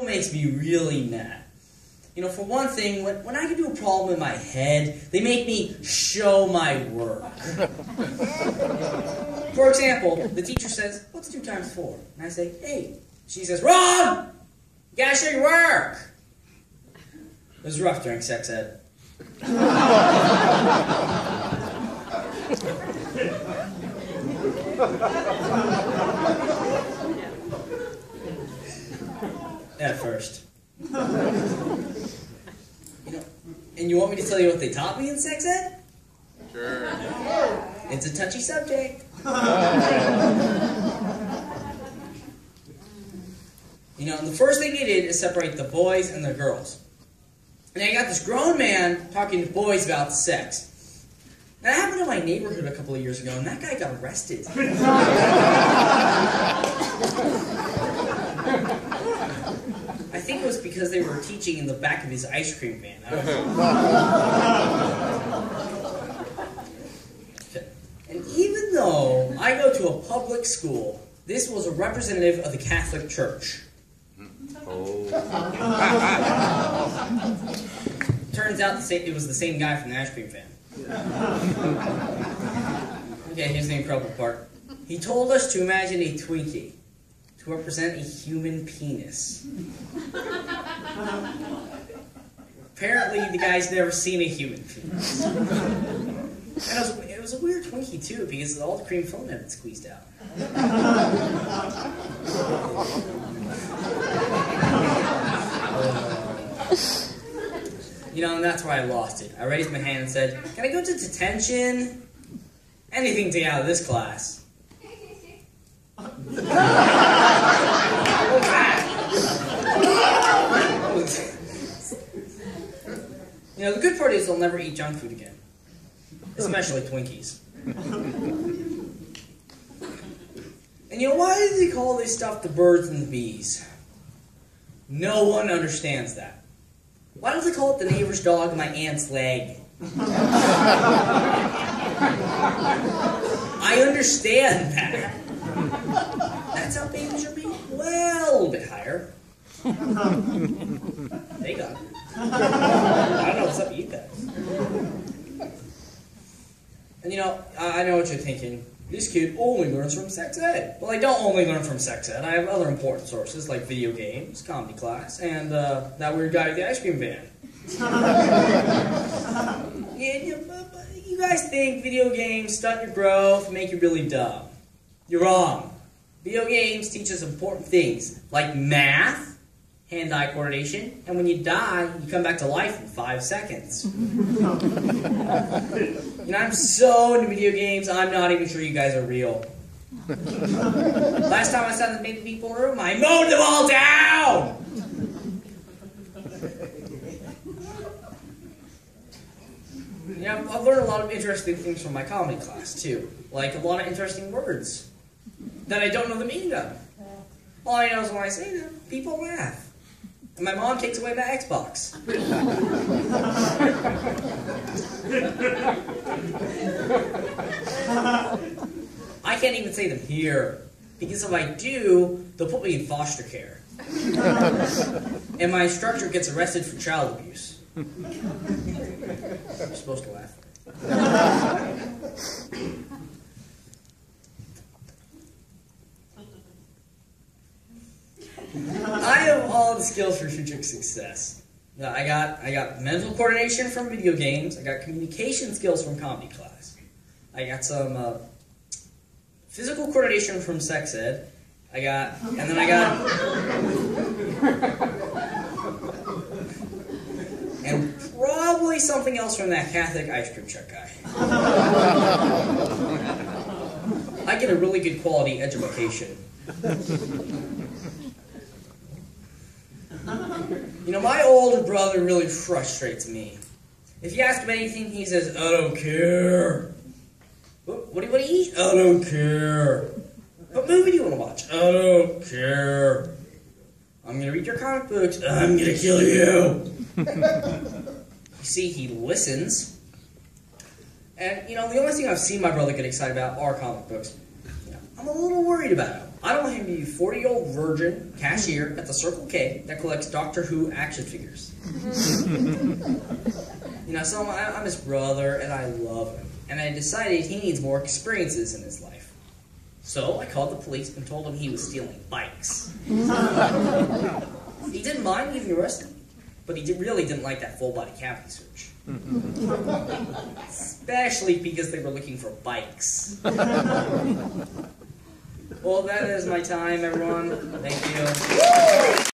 School makes me really mad. You know, for one thing, when I can do a problem in my head, they make me show my work. For example, the teacher says, "What's 2 times 4?" And I say, "8." She says, "Wrong! You gotta show your work!" It was rough during sex ed. At first. You know, and you want me to tell you what they taught me in sex ed? Sure. It's a touchy subject. You know, and the first thing they did is separate the boys and the girls. And I got this grown man talking to boys about sex. That happened in my neighborhood a couple of years ago, and that guy got arrested. I think it was because they were teaching in the back of his ice cream van. And even though I go to a public school, this was a representative of the Catholic Church. Turns out it was the same guy from the ice cream van. Okay, here's the incredible part. He told us to imagine a Twinkie to represent a human penis. Apparently, the guy's never seen a human penis. And it was a weird Twinkie, too, because all the cream foam had been squeezed out. You know, and that's where I lost it. I raised my hand and said, "Can I go to detention? Anything to get out of this class." What was that? You know, the good part is they'll never eat junk food again. Especially Twinkies. And you know, why do they call this stuff the birds and the bees? No one understands that. Why don't they call it the neighbor's dog and my aunt's leg? I understand that. That's how babies are made. Well, a little bit higher. They got it. I don't know what's up with you guys. And you know, I know what you're thinking. This kid only learns from sex ed. Well, I don't only learn from sex ed. I have other important sources like video games, comedy class, and that weird guy with the ice cream van. You guys think video games stunt your growth, make you really dumb. You're wrong. Video games teach us important things like math, hand-eye coordination, and when you die, you come back to life in 5 seconds. You know, I'm so into video games, I'm not even sure you guys are real. Last time I sat in the people in the room, I mowed them all down! You know, I've learned a lot of interesting things from my comedy class, too. Like a lot of interesting words that I don't know the meaning of. All I know is when I say them, people laugh. And my mom takes away my Xbox. I can't even say them here, because if I do, they'll put me in foster care. And my instructor gets arrested for child abuse. You're supposed to laugh. I have all the skills for future success. I got mental coordination from video games. I got communication skills from comedy class. I got some physical coordination from sex ed. And then I got and probably something else from that Catholic ice cream truck guy. I get a really good quality education. You know, my older brother really frustrates me. If you ask him anything, he says, "I don't care." What do you eat? "I don't care." "What movie do you want to watch?" "I don't care." "I'm going to read your comic books." "I'm going to kill you." You see, he listens. And, you know, the only thing I've seen my brother get excited about are comic books. You know, I'm a little worried about him. I don't want him to be a 40-year-old virgin cashier at the Circle K that collects Doctor Who action figures. You know, so I'm his brother, and I love him. And I decided he needs more experiences in his life. So I called the police and told him he was stealing bikes. He didn't mind getting arrested, but he really didn't like that full-body cavity search. Especially because they were looking for bikes. Well, that is my time, everyone. Thank you.